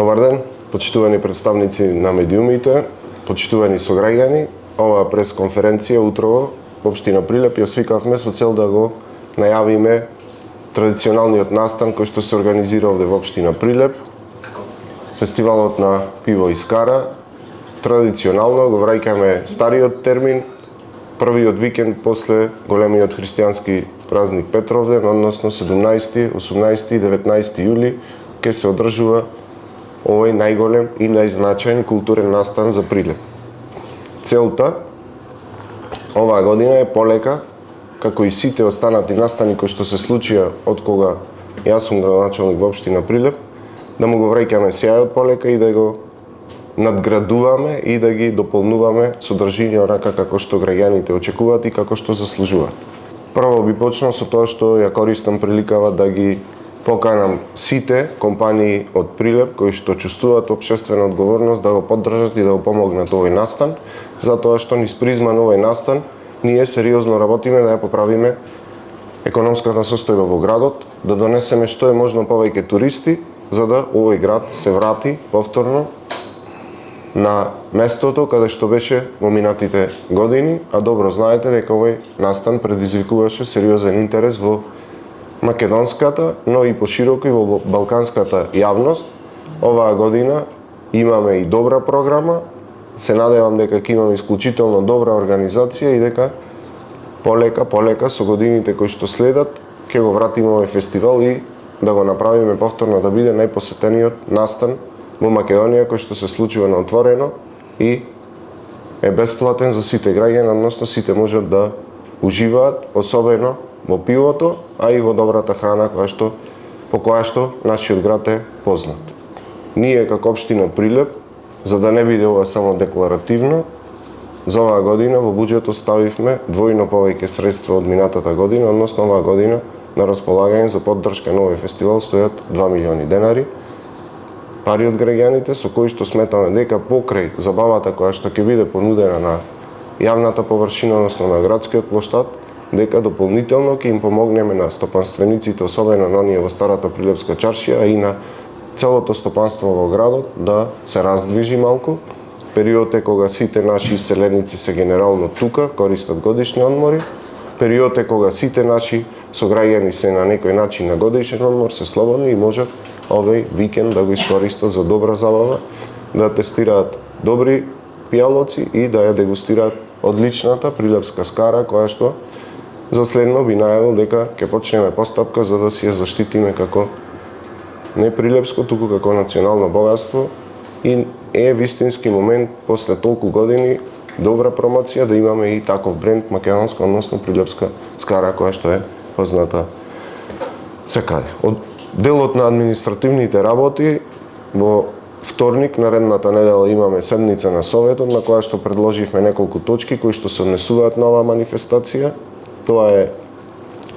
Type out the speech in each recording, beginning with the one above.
Добар ден, почитувани представници на медиумите, почитувани сограѓани. Оваа пресконференција утрово во општина Прилеп ја свикавме со цел да го најавиме традиционалниот настан кој што се организира овде во општина Прилеп. Фестивалот на пиво и скара. Традиционално го враќаме стариот термин, првиот викенд после големиот христијански празник Петровден, односно 17, 18 и 19 јули ќе се одржува овој најголем и најзначаен културен настан за Прилеп. Целта оваа година е полека, како и сите останати настани кои што се случија од кога јас сум градоначалник во општина Прилеп, да му го враќаме сјајот полека и да го надградуваме и да ги дополнуваме содржина онака како што граѓаните очекуваат и како што заслужуваат. Прво би почнал со тоа што ја користам приликава да ги поканам сите компании од Прилеп кои што чувствуваат општествена одговорност да го поддржат и да го помогнат овој настан, затоа што низ призма на овој настан ние сериозно работиме да ја поправиме економската состојба во градот, да донесеме што е можно повеќе туристи, за да овој град се врати повторно на местото каде што беше во минатите години, а добро знаете дека овој настан предизвикуваше сериозен интерес во македонската, но и пошироко и во балканската јавност. Оваа година имаме и добра програма, се надевам дека ќе имаме исклучително добра организација и дека полека со годините кои што следат ќе го вратиме овој фестивал и да го направиме повторно да биде најпосетениот настан во Македонија кој што се случува на отворено и е бесплатен за сите граѓани, односно сите можат да уживаат, особено во пивото, а и во добрата храна по која што нашиот град е познат. Ние како општина Прилеп, за да не биде ова само декларативно, за оваа година во буџетот ставивме двојно повеќе средства од минатата година, односно оваа година на располагање за поддршка на овој фестивал стојат 2 милиони денари, пари од граѓаните со кои што сметаме дека покрај забавата која што ќе биде понудена на јавната површина, односно на градскиот плоштад, дека дополнително ќе им помогнеме на стопанствениците, особено на оние во старата Прилепска чаршија, а и на целото стопанство во градот да се раздвижи малку. Период е кога сите наши иселеници се генерално тука, користат годишни одмори. Период е кога сите наши сограѓани се на некој начин на годишен одмор, се слободни и можат овој викенд да го искористат за добра забава, да тестираат добри пијалоци и да ја дегустираат одличната прилепска скара, која што за следно би најавил дека ќе почнеме постапка за да си ја заштитиме како не прилепско, туку како национално богатство и е вистински момент после толку години добра промоција да имаме и таков бренд македонска, односно прилепска скара која што е позната секаде. Од делот на административните работи во вторник наредната недела имаме седница на Советот на која што предложивме неколку точки кои што се однесуваат на оваа манифестација. Тоа е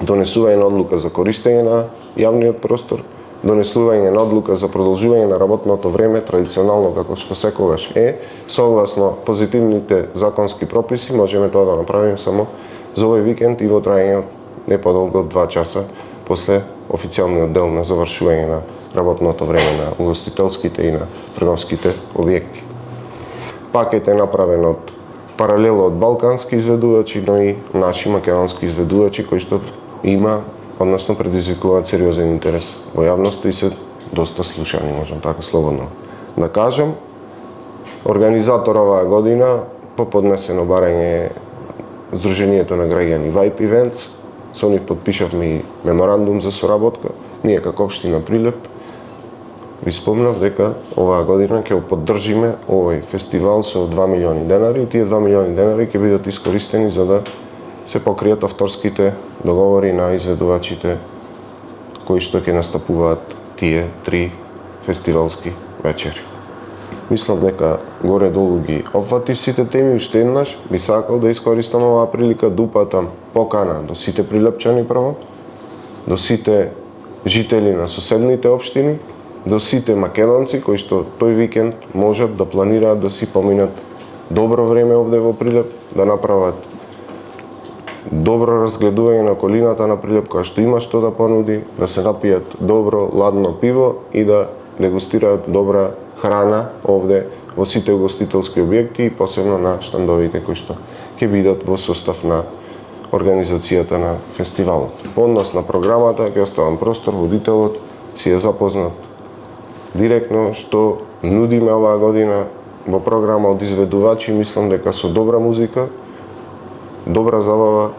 донесување на одлука за користење на јавниот простор, донесување на одлука за продолжување на работното време, традиционално како што секогаш е, согласно позитивните законски прописи, можеме тоа да направиме само за овој викенд и во траење не подолго од 2 часа после официјалниот дел на завршување на работното време на угостителските и на трговските објекти. Пакет е направен од паралело од балкански изведувачи, но и наши македонски изведувачи кои што има, односно предизвикуваат сериозен интерес во јавноста и се доста слушани, можам така слободно да кажам. Организатор оваа година по поднесено барање е Сдруженијето на граѓани Vibe Events. Со нив подпишавме и меморандум за соработка. Ние како општина Прилеп ви спомнав дека оваа година ќе поддржиме овој фестивал со 2 милиони денари и тие 2 милиони денари ќе бидат искористени за да се покријат авторските договори на изведувачите кои што ќе настапуваат тие 3 фестивалски вечери. Мислам дека горе-долу ги опфатив сите теми. Уште еднаш би сакал да искористам оваа прилика да упатам покана до сите прилепчани прво, до сите жители на соседните општини, до сите македонци кои што тој викенд можат да планираат да си поминат добро време овде во Прилеп, да направат добро разгледување на околината на Прилеп која што има што да понуди, да се напијат добро ладно пиво и да дегустираат добра храна овде во сите угостителски објекти и посебно на штандовите кои што ќе бидат во состав на организацијата на фестивалот. По однос на програмата ќе оставам простор водителот си е запознат директно што нудиме оваа година во програма од изведувачи. Мислам дека со добра музика, добра забава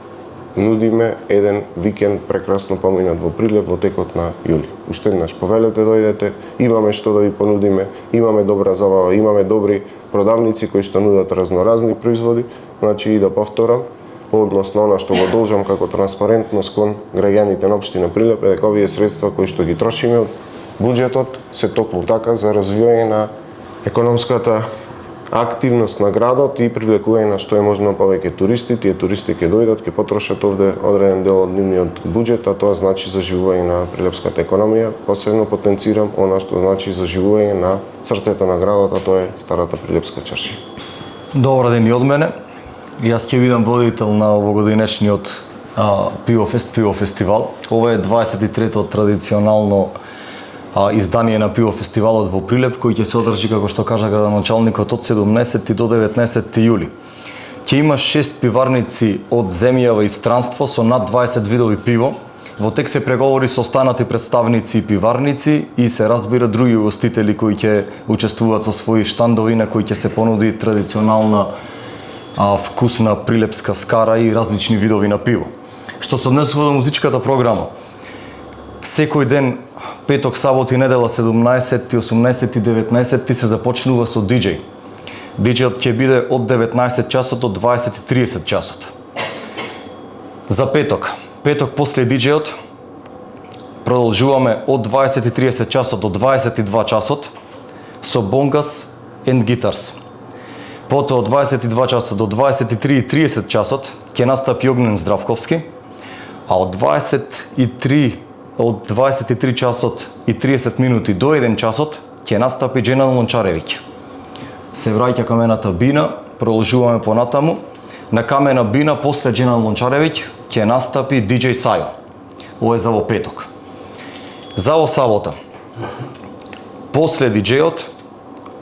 нудиме еден викенд прекрасно поминат во Прилеп во текот на јули. Уште еднаш повелете дојдете, имаме што да ви понудиме, имаме добра забава, имаме добри продавници кои што нудат разноразни производи. Значи и да повторам, по однос на она што го должам како транспарентност кон граѓаните на општина Прилеп е дека овие средства кои што ги трошиме од буџетот се токму така за развивање на економската активност на градот и привлекување на што е можно повеќе туристи. Тие туристи ќе дојдат, ќе потрошат овде одреден дел од нивниот буџет, а тоа значи заживување на прилепската економија. Посебно потенцирам она што значи заживување на срцето на градот, а тоа е старата Прилепска чаршија. Добар ден и од мене. Јас ќе бидам водител на овогодинешниот Пиво фестивал. Ова е 23-то традиционално издание на Пиво фестивалот во Прилеп, кој ќе се одржи, како што кажа градоначалникот, од 17 до 19 јули. Ќе има 6 пиварници од земјава и странство со над 20 видови пиво. Во тек се преговори со останати представници и пиварници и се разбира други угостители кои ќе учествуваат со своји штандови на кои ќе се понуди традиционална вкусна прилепска скара и различни видови на пиво. Што се однесува до музичката програма, секој ден, петок, сабот и недела, 17, 18 и 19 се започнува со диџеј. Диџејот ќе биде од 19 часот до 20:30 часот. За петок после диџејот продолжуваме од 20:30 часот до 22 часот со Бонгас and Guitars. Потоа од 22 часот до 23:30 часот ќе настапи Огнен Здравковски, а од 23 часот и 30 минути до 1 часот ќе настапи Дженал Лончаревиќ. Се враќа камената бина, продолжуваме понатаму. На камена бина после Дженал Лончаревиќ ќе настапи DJ Сајо. Ова е за во петок. За во сабота, после диџејот,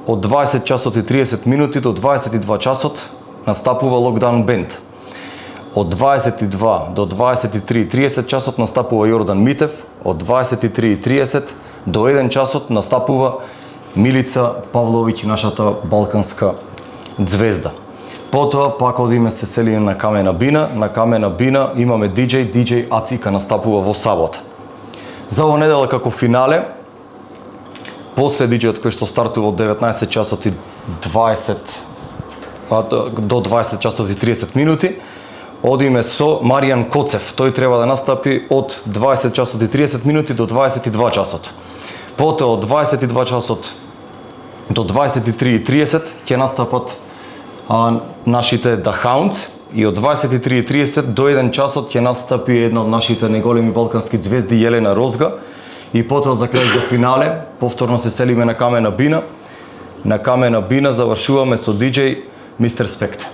од 20 часот и 30 минути до 22 часот настапува Локдаун Бенд. Од 22 до 23:30 часот настапува Јордан Митев, од 23:30 до 1 часот настапува Милица Павловиќ, нашата балканска ѕвезда. Потоа пак одиме се селиме на камена бина. На камена бина имаме диџеј Ацика настапува во сабота. За во недела како финале, после диџејот кој што стартува од 19 часот и 20 до 20 часот и 30 минути, одиме со Маријан Коцев. Тој треба да настапи од 20 часот и 30 минути до 22 часот. Потоа од 22 часот до 23:30 ќе настапат нашите The Hounds и од 23:30 до 1 часот ќе настапи една од нашите најголеми балкански ѕвезди Јелена Розга и потоа за крај за финале повторно се селиме на камена бина. На камена бина завршуваме со диџеј Мистер Спект.